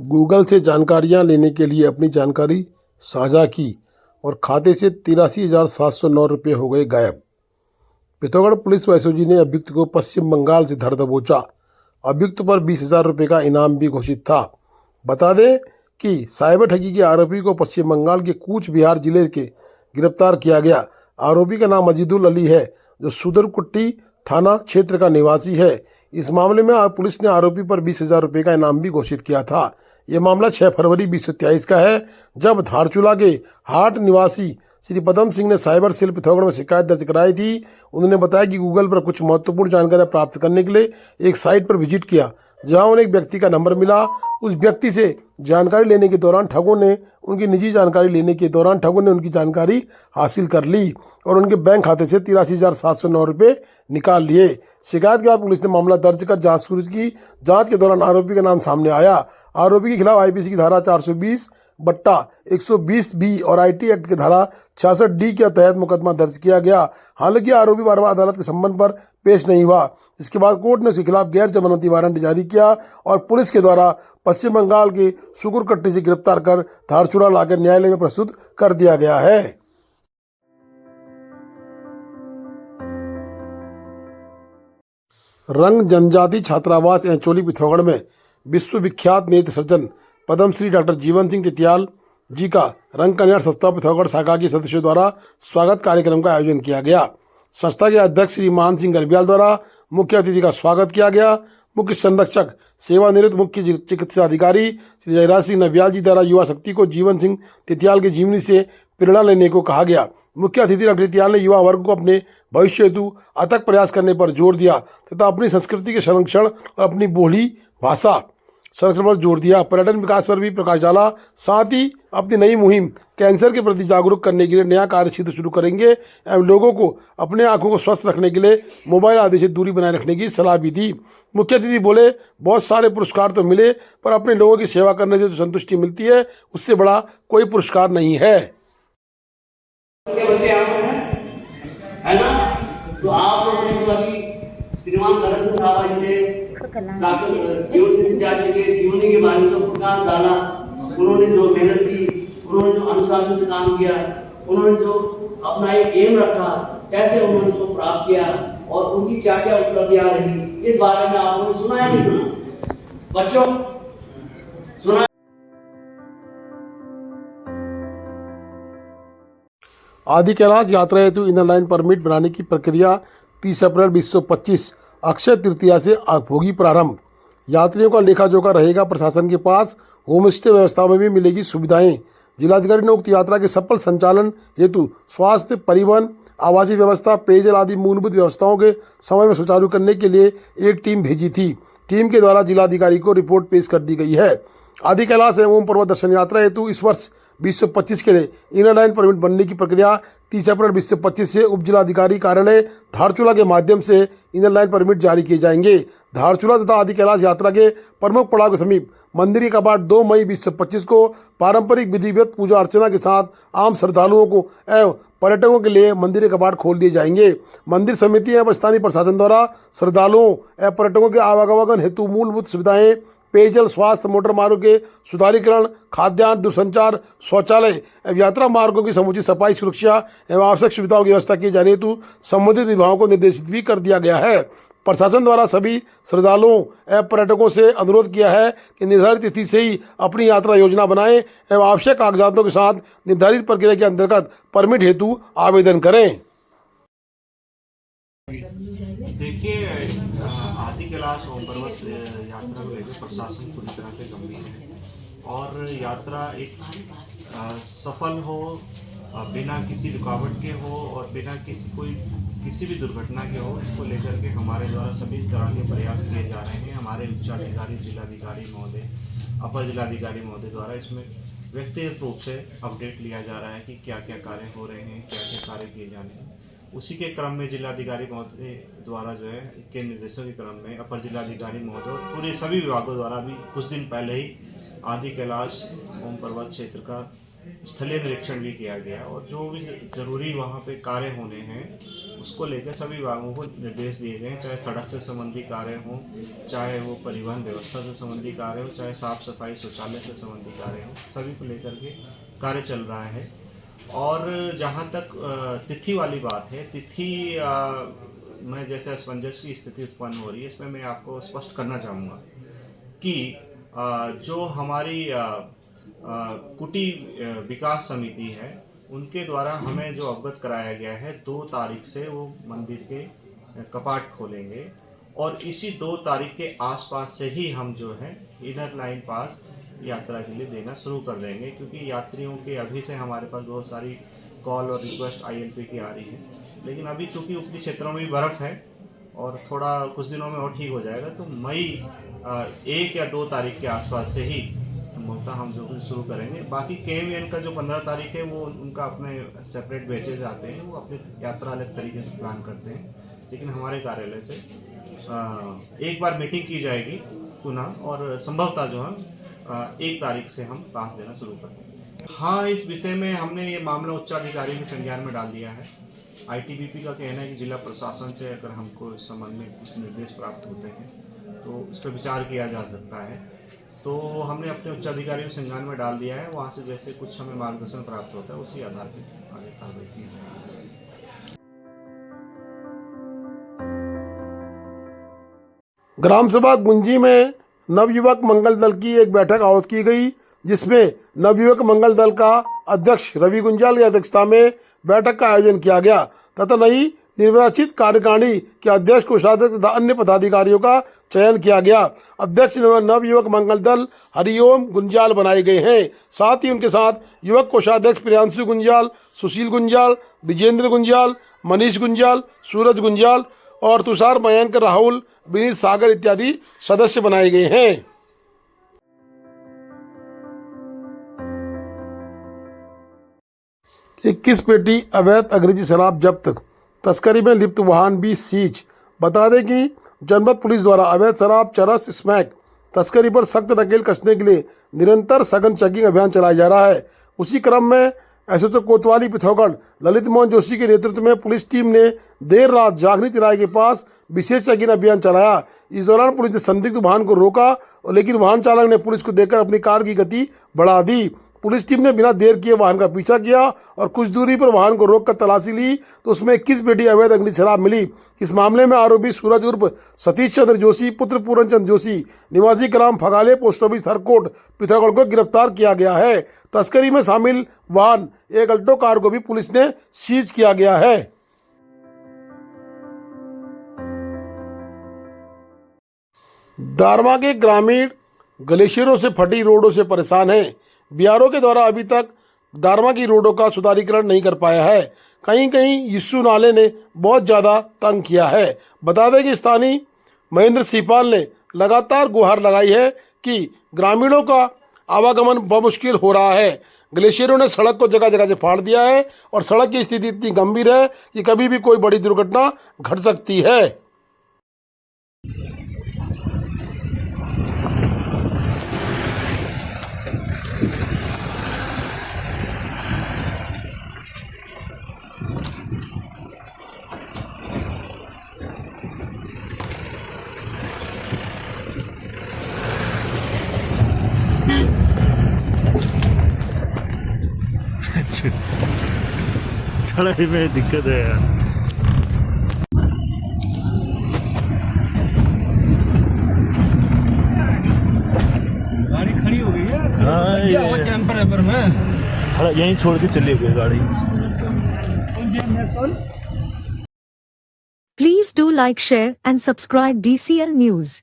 Google से जानकारियां लेने के लिए अपनी जानकारी साझा की और खाते से 83,709 रुपये हो गए गायब। पिथौरागढ़ पुलिस व एसओजी ने अभियुक्त को पश्चिम बंगाल से धर दबोचा। अभियुक्त पर 20,000 रुपये का इनाम भी घोषित था। बता दें कि साइबर ठगी के आरोपी को पश्चिम बंगाल के कूच बिहार जिले के गिरफ्तार किया गया। आरोपी का नाम अजीदुल अली है, जो सुदरकुट्टी थाना क्षेत्र का निवासी है। इस मामले में पुलिस ने आरोपी पर 20,000 रुपये का इनाम भी घोषित किया था। ये मामला 6 फरवरी 2023 का है, जब धारचूला के हाट निवासी श्री पदम सिंह ने साइबर सेल पिथौरागढ़ में शिकायत दर्ज कराई थी। उन्होंने बताया कि गूगल पर कुछ महत्वपूर्ण जानकारियां प्राप्त करने के लिए एक साइट पर विजिट किया, जहां उन्हें एक व्यक्ति का नंबर मिला। उस व्यक्ति से जानकारी लेने के दौरान ठगों ने उनकी जानकारी हासिल कर ली और उनके बैंक खाते से 83,709 रुपये निकाल लिए। शिकायत के बाद पुलिस ने मामला दर्ज कर जांच शुरू की। जांच के दौरान आरोपी का नाम सामने आया। आरोपी के खिलाफ आईपीसी की धारा 420/120 बी और आईटी एक्ट की धारा 66D के तहत मुकदमा दर्ज किया गया। हालांकि आरोपी बार बार अदालत के संबंध पर पेश नहीं हुआ। इसके बाद कोर्ट ने उसके खिलाफ गैर जमानती वारंट जारी किया और पुलिस के द्वारा पश्चिम बंगाल के सुकुरकट्टी से गिरफ्तार कर धारचूला लाकर न्यायालय में प्रस्तुत कर दिया गया है। रंग जनजाति छात्रावास एंचोली पिथौरागढ़ में विश्वविख्यात नेत्र सर्जन पद्मश्री डॉक्टर जीवन सिंह तितियाल जी का रंग कल्याण संस्था पिथौरागढ़ शाखा के सदस्यों द्वारा स्वागत कार्यक्रम का आयोजन किया गया। संस्था के अध्यक्ष श्री मान सिंह गरबियाल द्वारा मुख्य अतिथि का स्वागत किया गया। मुख्य संरक्षक सेवानिवृत्त मुख्य चिकित्सा अधिकारी श्री जयराज सिंह नव्याल जी द्वारा युवा शक्ति को जीवन सिंह तितियाल की जीवनी से प्रेरणा लेने को कहा गया। मुख्य अतिथि डॉक्टर तितियाल ने युवा वर्ग को अपने भविष्य हेतु अथक प्रयास करने पर जोर दिया तथा अपनी संस्कृति के संरक्षण और अपनी बोली भाषा संरक्षण पर जोर दिया। पर्यटन विकास पर भी प्रकाश डाला। साथ ही अपनी नई मुहिम कैंसर के प्रति जागरूक करने के लिए नया कार्य क्षेत्र शुरू करेंगे एवं लोगों को अपने आंखों को स्वस्थ रखने के लिए मोबाइल आदि से दूरी बनाए रखने की सलाह भी दी। मुख्य अतिथि बोले, बहुत सारे पुरस्कार तो मिले, पर अपने लोगों की सेवा करने से जो संतुष्टि मिलती है, उससे बड़ा कोई पुरस्कार नहीं है। है ना? तो आप लोगों ने जो अभी श्रीमान दर्शन साहब जी ने डॉक्टर जीवन सिंह तितियाल जी के जीवनी के बारे में जो प्रकाश डाला, उन्होंने जो मेहनत की, उन्होंने जो अनुशासन से काम किया, उन्होंने जो अपना एक एम रखा, कैसे उन्होंने उसको प्राप्त किया और उनकी क्या क्या उपलब्धियां रही, इस बारे में आप लोगों ने सुना है नहीं सुना? बच्चों सुना? आदि कैलाश यात्रा हेतु इनर लाइन परमिट बनाने की प्रक्रिया 30 अप्रैल 2025 अक्षय तृतीया से होगी प्रारंभ। यात्रियों का लेखा जोखा रहेगा प्रशासन के पास। होम स्टे व्यवस्था में भी मिलेगी सुविधाएं। जिलाधिकारी ने उक्त यात्रा के सफल संचालन हेतु स्वास्थ्य, परिवहन, आवासीय व्यवस्था, पेयजल आदि मूलभूत व्यवस्थाओं के समय में सुचारू करने के लिए एक टीम भेजी थी। टीम के द्वारा जिलाधिकारी को रिपोर्ट पेश कर दी गई है। आदि कैलाश एवं ओम पर्वत दर्शन यात्रा हेतु इस वर्ष 2025 के लिए इनर लाइन परमिट बनने की प्रक्रिया 30 अप्रैल 2025 से उप जिलाधिकारी कार्यालय धारचूला के माध्यम से इनर लाइन परमिट जारी किए जाएंगे। धारचूला तथा आदि कैलाश यात्रा के प्रमुख पड़ाव के समीप मंदिर के कपाट 2 मई 2025 को पारंपरिक विधिवत पूजा अर्चना के साथ आम श्रद्धालुओं को एवं पर्यटकों के लिए मंदिर के कपाट खोल दिए जाएंगे। मंदिर समिति एवं स्थानीय प्रशासन द्वारा श्रद्धालुओं एवं पर्यटकों के आवागमन हेतु मूलभूत सुविधाएं, पेयजल, स्वास्थ्य, मोटर मार्गों के सुधारीकरण, खाद्यान्न, दूरसंचार, शौचालय एवं यात्रा मार्गों की समुचित सफाई, सुरक्षा एवं आवश्यक सुविधाओं की व्यवस्था की जाने हेतु संबंधित विभागों को निर्देशित भी कर दिया गया है। प्रशासन द्वारा सभी श्रद्धालुओं एवं पर्यटकों से अनुरोध किया है कि निर्धारित तिथि से ही अपनी यात्रा योजना बनाएं एवं आवश्यक कागजातों के साथ निर्धारित प्रक्रिया के अंतर्गत परमिट हेतु आवेदन करें। देखिए, आदि कैलाश ओम पर्वत यात्रा को लेकर प्रशासन पूरी तरह से गंभीर है और यात्रा एक सफल हो, बिना किसी रुकावट के हो और बिना किसी भी दुर्घटना के हो, इसको लेकर के हमारे द्वारा सभी तरह के प्रयास किए जा रहे हैं। हमारे उच्चाधिकारी, जिलाधिकारी महोदय, अपर जिलाधिकारी महोदय द्वारा इसमें व्यक्तिगत रूप से अपडेट लिया जा रहा है कि क्या क्या कार्य हो रहे हैं, क्या क्या कार्य किए जाने हैं। उसी के क्रम में जिलाधिकारी महोदय द्वारा जो है के निर्देशों के क्रम में अपर जिलाधिकारी महोदय पूरे सभी विभागों द्वारा भी कुछ दिन पहले ही आदि कैलाश ओम पर्वत क्षेत्र का स्थलीय निरीक्षण भी किया गया और जो भी जरूरी वहाँ पे कार्य होने हैं उसको लेकर सभी विभागों को निर्देश दिए गए हैं, चाहे सड़क से संबंधी कार्य हों, चाहे वो परिवहन व्यवस्था से संबंधी कार्य हो, चाहे साफ सफाई शौचालय से संबंधी कार्य हो, सभी को लेकर के कार्य चल रहा है। और जहाँ तक तिथि वाली बात है, तिथि में जैसे असमंजस की स्थिति उत्पन्न हो रही है, इसमें मैं आपको स्पष्ट करना चाहूँगा कि जो हमारी कुटी विकास समिति है, उनके द्वारा हमें जो अवगत कराया गया है 2 तारीख से वो मंदिर के कपाट खोलेंगे और इसी 2 तारीख के आसपास से ही हम जो है इनर लाइन पास यात्रा के लिए देना शुरू कर देंगे, क्योंकि यात्रियों के अभी से हमारे पास बहुत सारी कॉल और रिक्वेस्ट ILP की आ रही है। लेकिन अभी चूँकि ऊपरी क्षेत्रों में भी बर्फ़ है और थोड़ा कुछ दिनों में और ठीक हो जाएगा, तो मई 1 या 2 तारीख के आसपास से ही संभवतः हम जो कुछ शुरू करेंगे। बाकी KMVN का जो 15 तारीख है, वो उनका अपने सेपरेट बैचेज आते हैं, वो अपनी यात्रा अलग तरीके से प्लान करते हैं। लेकिन हमारे कार्यालय से एक बार मीटिंग की जाएगी पुनः और संभवतः जो है 1 तारीख से हम पास देना शुरू कर देंगे। हाँ, इस विषय में हमने ये मामला उच्चाधिकारी के संज्ञान में डाल दिया है। ITBP का कहना है कि जिला प्रशासन से अगर हमको इस संबंध में कुछ निर्देश प्राप्त होते हैं तो उस पर विचार किया जा सकता है। तो हमने अपने उच्चाधिकारी को संज्ञान में डाल दिया है, वहाँ से जैसे कुछ हमें मार्गदर्शन प्राप्त होता है उसी आधार पर आगे कार्रवाई की जाएगी। ग्राम सभा गुंजी में नवयुवक मंगल दल की एक बैठक आयोजित की गई, जिसमें नवयुवक मंगल दल का अध्यक्ष रवि गुंजाल की अध्यक्षता में बैठक का आयोजन किया गया तथा नई निर्वाचित कार्यकारिणी के अध्यक्ष कोषाध्यक्ष तथा अन्य पदाधिकारियों का चयन किया गया। अध्यक्ष नवयुवक मंगल दल हरिओम गुंजाल बनाए गए हैं। साथ ही उनके साथ युवक कोषाध्यक्ष प्रियांशु गुंजाल, सुशील गुंजाल, विजेंद्र गुंजाल, मनीष गुंजाल, सूरज गुंजाल और तुषार, मयंक, राहुल, विनीत, सागर इत्यादि सदस्य बनाए गए हैं। 21 पेटी अवैध अंग्रेजी शराब जब्त, तस्करी में लिप्त वाहन भी सीज। बता दें कि जनपद पुलिस द्वारा अवैध शराब, चरस, स्मैक तस्करी पर सख्त नकेल कसने के लिए निरंतर सघन चेकिंग अभियान चलाया जा रहा है। उसी क्रम में एसएचओ कोतवाली पिथौरागढ़ ललित मोहन जोशी के नेतृत्व में पुलिस टीम ने देर रात जागनी तिराई के पास विशेष चेकिंग अभियान चलाया। इस दौरान पुलिस ने संदिग्ध वाहन को रोका, लेकिन वाहन चालक ने पुलिस को देखकर अपनी कार की गति बढ़ा दी। पुलिस टीम ने बिना देर किए वाहन का पीछा किया और कुछ दूरी पर वाहन को रोककर तलाशी ली तो उसमें 21 पेटी अवैध अंग्रेजी शराब मिली। इस मामले में आरोपी सूरज उर्फ सतीश चंद्र जोशी पुत्र पूरन चंद्र जोशी निवासी ग्राम फगाले पोस्ट ऑफिस हरकोट पिथौरागढ़ को गिरफ्तार किया गया है। तस्करी में शामिल वाहन एक अल्टो कार को भी पुलिस ने सीज किया गया है। दारमा के ग्रामीण ग्लेशियरों से फटी रोडों से परेशान हैं। बीआरओ के द्वारा अभी तक दारमा की रोडों का सुधारीकरण नहीं कर पाया है। कहीं कहीं यीशु नाले ने बहुत ज़्यादा तंग किया है। बता दें कि स्थानीय महेंद्र सिपाल ने लगातार गुहार लगाई है कि ग्रामीणों का आवागमन बहुत मुश्किल हो रहा है। ग्लेशियरों ने सड़क को जगह जगह से फाड़ दिया है और सड़क की स्थिति इतनी गंभीर है कि कभी भी कोई बड़ी दुर्घटना घट सकती है। चढ़ाई में दिक्कत है यार। गाड़ी खड़ी हो गई है। हाँ, ये चैम्पर में खड़ा यहीं छोड़ के चली गई गाड़ी। Please do like, share and subscribe DCL News.